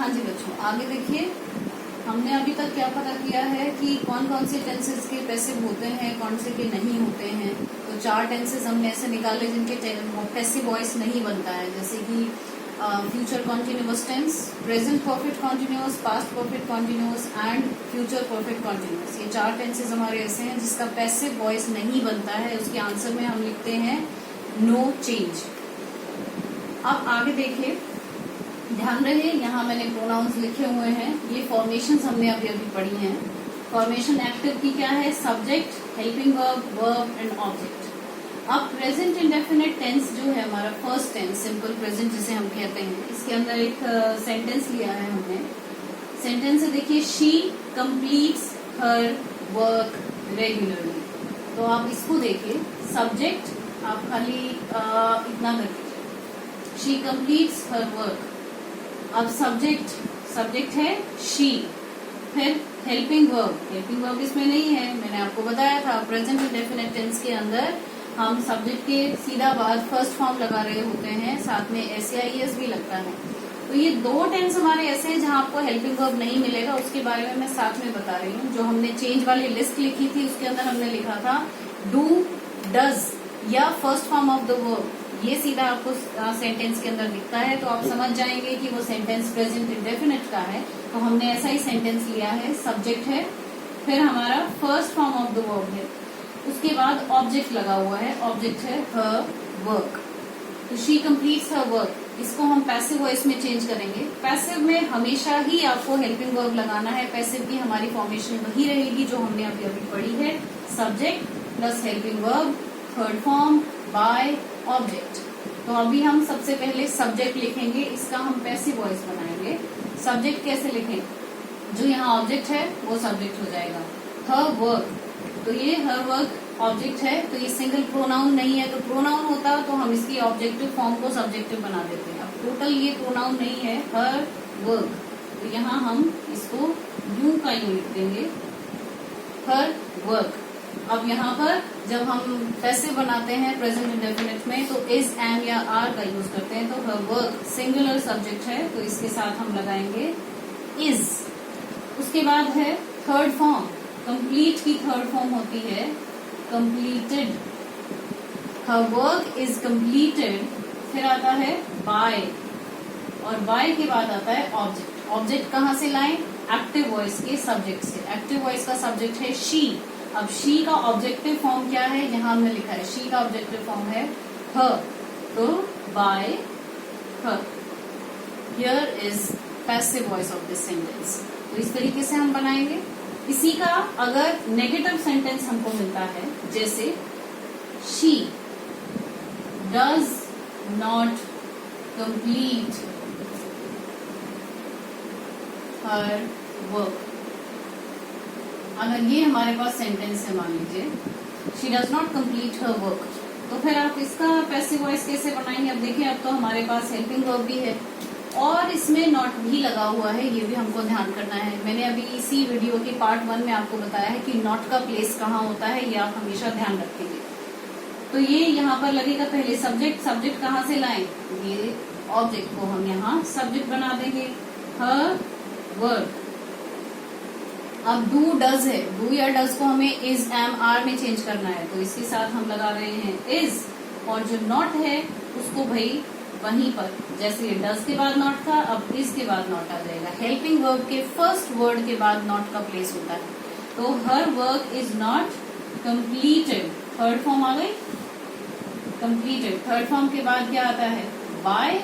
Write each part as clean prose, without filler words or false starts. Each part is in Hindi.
हाँ जी बच्चों, आगे देखिए। हमने अभी तक क्या पता किया है कि कौन कौन से टेंसेस के पैसिव होते हैं, कौन से के नहीं होते हैं। तो 4 टेंसेस हमने ऐसे निकाले जिनके पैसिव वॉइस नहीं बनता है, जैसे कि future continuous tense, present perfect continuous, past perfect continuous and future perfect continuous. ये 4 टेंसेस हमारे ऐसे हैं जिसका पैसिव वॉइस नहीं बनता है। उसके आंसर में हम लिखते हैं नो चेंज। अब आगे देखिए, ध्यान रहे यहाँ मैंने प्रोनाउंस लिखे हुए हैं। ये फॉर्मेशंस हमने अभी अभी पढ़ी हैं। फॉर्मेशन एक्टिव की क्या है? Subject, helping verb, verb and object. अब प्रेजेंट इंडेफिनिट टेंस जो है हमारा फर्स्ट टेंस, सिंपल प्रेजेंट जिसे हम कहते हैं, इसके अंदर एक सेंटेंस लिया है हमने। सेंटेंस है देखिए, she completes her work regularly. तो आप इसको देखिए, सब्जेक्ट आप खाली इतना कर दीजिए, शी कंप्लीट्स हर वर्क। अब सब्जेक्ट है शी, फिर हेल्पिंग वर्ब इसमें नहीं है, मैंने आपको बताया था। प्रेजेंट इंडेफिनिट टेंस के अंदर हम सब्जेक्ट के सीधा बाद फर्स्ट फॉर्म लगा रहे होते हैं, साथ में SAIS भी लगता है। तो ये 2 टेंस हमारे ऐसे हैं जहां आपको हेल्पिंग वर्ब नहीं मिलेगा, उसके बारे में मैं साथ में बता रही हूँ। जो हमने चेंज वाली लिस्ट लिखी थी उसके अंदर हमने लिखा था डू, डज या first form of the verb, ये सीधा आपको सेंटेंस के अंदर दिखता है। तो आप समझ जाएंगे कि वो सेंटेंस प्रेजेंट इंडेफिनिट का है। तो हमने ऐसा ही सेंटेंस लिया है, सब्जेक्ट है, फिर हमारा first form of the verb है, उसके बाद ऑब्जेक्ट लगा हुआ है, ऑब्जेक्ट है हर वर्क। तो शी कंप्लीट्स हर वर्क, इसको हम पैसिव वॉइस में चेंज करेंगे। पैसिव में हमेशा ही आपको हेल्पिंग वर्ब लगाना है। पैसिव की हमारी फॉर्मेशन वही रहेगी जो हमने अभी अभी पढ़ी है, subject plus helping verb, third form, by, object. तो अभी हम सबसे पहले सब्जेक्ट लिखेंगे, इसका हम पैसिव वॉइस बनाएंगे। सब्जेक्ट कैसे लिखें? जो यहाँ ऑब्जेक्ट है वो सब्जेक्ट हो जाएगा, हर वर्क। तो ये हर वर्क ऑब्जेक्ट है, तो ये सिंगल प्रोनाउन नहीं है। तो प्रोनाउन होता तो हम इसकी ऑब्जेक्टिव फॉर्म को सब्जेक्टिव बना देते हैं। अब टोटल ये प्रोनाउन नहीं है, हर वर्क, तो यहाँ हम इसको यूं का यूं लिख देंगे, हर वर्क। अब यहाँ पर जब हम पैसिव बनाते हैं प्रेजेंट इंडेफिनिट में तो इज, एम या आर का यूज करते हैं। तो हर वर्क सिंगुलर सब्जेक्ट है, तो इसके साथ हम लगाएंगे इज। उसके बाद है थर्ड फॉर्म, कंप्लीट की थर्ड फॉर्म होती है completed, her work is completed. फिर आता है बाय, और बाय के बाद आता है ऑब्जेक्ट। ऑब्जेक्ट कहाँ से लाएं? एक्टिव वॉइस के सब्जेक्ट से। एक्टिव वॉइस का सब्जेक्ट है शी। अब शी का ऑब्जेक्टिव फॉर्म क्या है? यहाँ हमने लिखा है शी का ऑब्जेक्टिव फॉर्म है हर, तो bye her. Here is passive voice of this sentence. तो इस तरीके से हम बनाएंगे। इसी का अगर नेगेटिव सेंटेंस हमको मिलता है, जैसे she does not complete her work, अगर ये हमारे पास सेंटेंस है, मान लीजिए she does not complete her work, तो फिर आप इसका पैसिव वॉइस कैसे बनाएंगे? अब देखिए, अब तो हमारे पास हेल्पिंग वर्ब भी है और इसमें नॉट भी लगा हुआ है, ये भी हमको ध्यान करना है। मैंने अभी इसी वीडियो के पार्ट 1 में आपको बताया है कि नॉट का प्लेस कहाँ होता है, ये आप हमेशा ध्यान रखेंगे। तो ये यहाँ पर लगेगा पहले सब्जेक्ट। सब्जेक्ट कहाँ से लाएं? ये ऑब्जेक्ट को हम यहाँ सब्जेक्ट बना देंगे, हर वर्क। अब डू, डज है, डू या डज को हमें इज, एम, आर में चेंज करना है, तो इसके साथ हम लगा रहे हैं इज। और जो नॉट है उसको भाई वहीं पर, जैसे डज के बाद नॉट था, अब इज के बाद नॉट आ जाएगा। हेल्पिंग वर्ब के फर्स्ट वर्ड के बाद नॉट का प्लेस होता है। तो her work is not completed, third form आ गई कंप्लीटेड। थर्ड फॉर्म के बाद क्या आता है? बाय,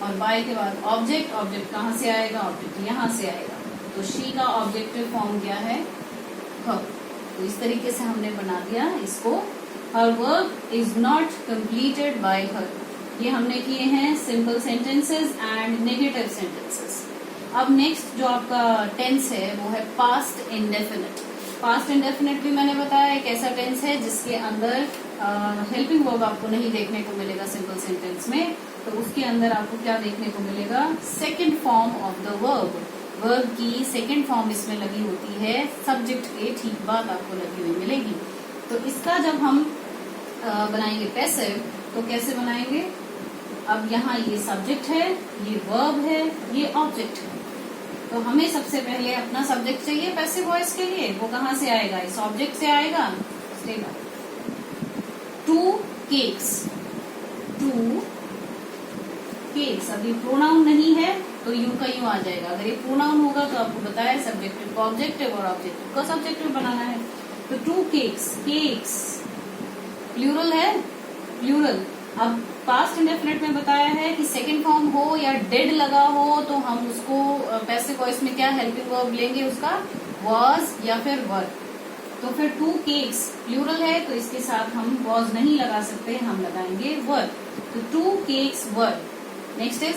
और बाय के बाद ऑब्जेक्ट। ऑब्जेक्ट कहाँ से आएगा? ऑब्जेक्ट यहाँ से आएगा। तो शी का ऑब्जेक्टिव फॉर्म क्या है? हर। तो इस तरीके से हमने बना दिया इसको, हर work is not completed by हर। ये हमने किए हैं simple sentences and negative sentences. अब नेक्स्ट जो आपका टेंस है वो है पास्ट इंडेफिनिट। पास्ट इंडेफिनिट भी मैंने बताया एक ऐसा टेंस है जिसके अंदर हेल्पिंग वर्ब आपको नहीं देखने को मिलेगा सिंपल सेंटेंस में। तो उसके अंदर आपको क्या देखने को मिलेगा? Second form of the verb. Verb की सेकेंड फॉर्म इसमें लगी होती है, सब्जेक्ट के ठीक बाद आपको लगी हुई मिलेगी। तो इसका जब हम बनाएंगे पैसिव, तो कैसे बनाएंगे? अब यहाँ ये सब्जेक्ट है, ये वर्ब है, ये ऑब्जेक्ट है। तो हमें सबसे पहले अपना सब्जेक्ट चाहिए पैसिव वॉइस के लिए, वो कहाँ से आएगा, इस ऑब्जेक्ट से आएगा। Stay by. 2 cakes, 2 cakes। अभी प्रोनाउन नहीं है तो यू का यू आ जाएगा। अगर ये प्रोनाउन होगा तो आपको बताया सब्जेक्टिव का ऑब्जेक्टिव और ऑब्जेक्टिव का सब्जेक्टिव बनाना है। तो 2 cakes, cakes प्लूरल है, प्लूरल। अब पास्ट इंडेफिनिट में बताया है कि सेकंड फॉर्म हो या डेड लगा हो तो हम उसको पैसिव वॉइस में क्या हेल्पिंग वर्ब लेंगे, उसका was या फिर were। तो फिर 2 cakes प्लूरल है तो इसके साथ हम was नहीं लगा सकते, हम लगाएंगे were। तो 2 cakes were। Next is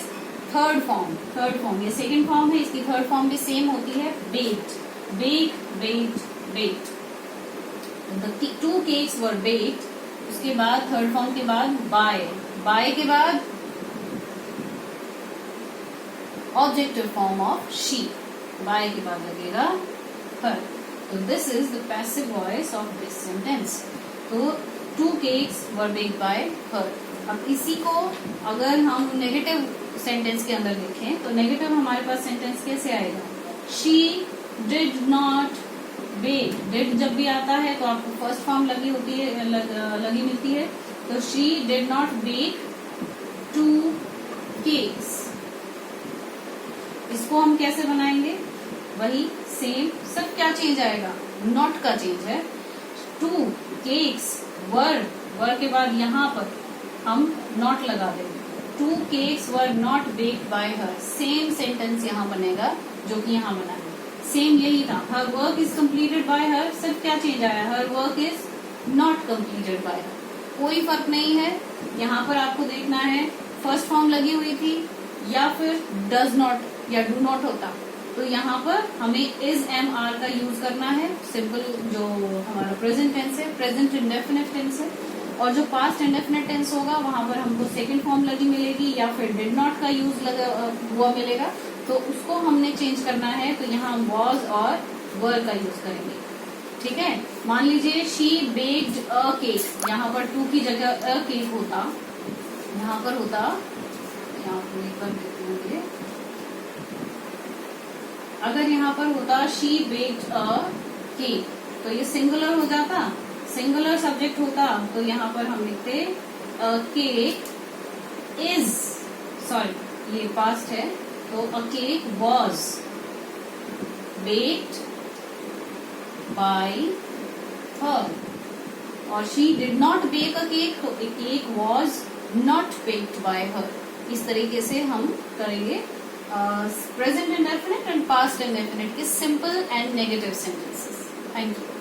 third form, third form ये सेकंड फॉर्म है, इसकी थर्ड फॉर्म भी सेम होती है, baked, bake, baked, baked। The 2 cakes were baked। उसके बाद थर्ड फॉर्म के बाद बाय, बाय के बाद objective form of she, by के बाद लगेगा हर। तो this is the passive voice of this sentence. तो 2 cakes were baked by her। अब इसी को अगर हम नेगेटिव सेंटेंस के अंदर लिखें तो नेगेटिव हमारे पास सेंटेंस कैसे आएगा, she did not bake. Did जब भी आता है तो आपको फर्स्ट फॉर्म लगी होती है, लगी मिलती है। तो she did not bake 2 cakes। इसको हम कैसे बनाएंगे, वही सेम, सब क्या चेंज आएगा, नॉट का चेंज है। 2 cakes वर के बाद यहाँ पर हम नॉट लगा देंगे। 2 cakes were not baked by her। Same sentence यहाँ बनेगा जो कि यहाँ बना है, सेम यही था। हर वर्क इज कम्प्लीटेड बाय हर, सिर्फ क्या चेंज आया, हर work is not completed by हर। कोई फर्क नहीं है। यहाँ पर आपको देखना है फर्स्ट फॉर्म लगी हुई थी या फिर डज नॉट या डू नॉट होता, तो यहाँ पर हमें इज एम आर का यूज करना है। सिंपल जो हमारा प्रेजेंट टेंस है, प्रेजेंट इंडेफिनिट टेंस है, और जो पास्ट इंडेफिनिट टेंस होगा वहां पर हमको सेकंड फॉर्म लगी मिलेगी या फिर डिड नॉट का यूज हुआ मिलेगा। तो उसको हमने चेंज करना है, तो यहाँ हम वॉज और वर का यूज करेंगे। ठीक है, मान लीजिए शी बेक्ड अ केक, यहाँ पर 2 की जगह अ केक होता, यहाँ पर होता, यहाँ पर एक बार देखते हैं, अगर यहाँ पर होता शी बेक्ड अ केक तो ये सिंगुलर हो जाता, सिंगुलर सब्जेक्ट होता तो यहाँ पर हम लिखते केक इज, सॉरी ये पास्ट है, तो a cake was baked by her, और she did not bake a cake तो a cake was not baked by her. इस तरीके से हम करेंगे present indefinite and past indefinite के simple and negative sentences. Thank you.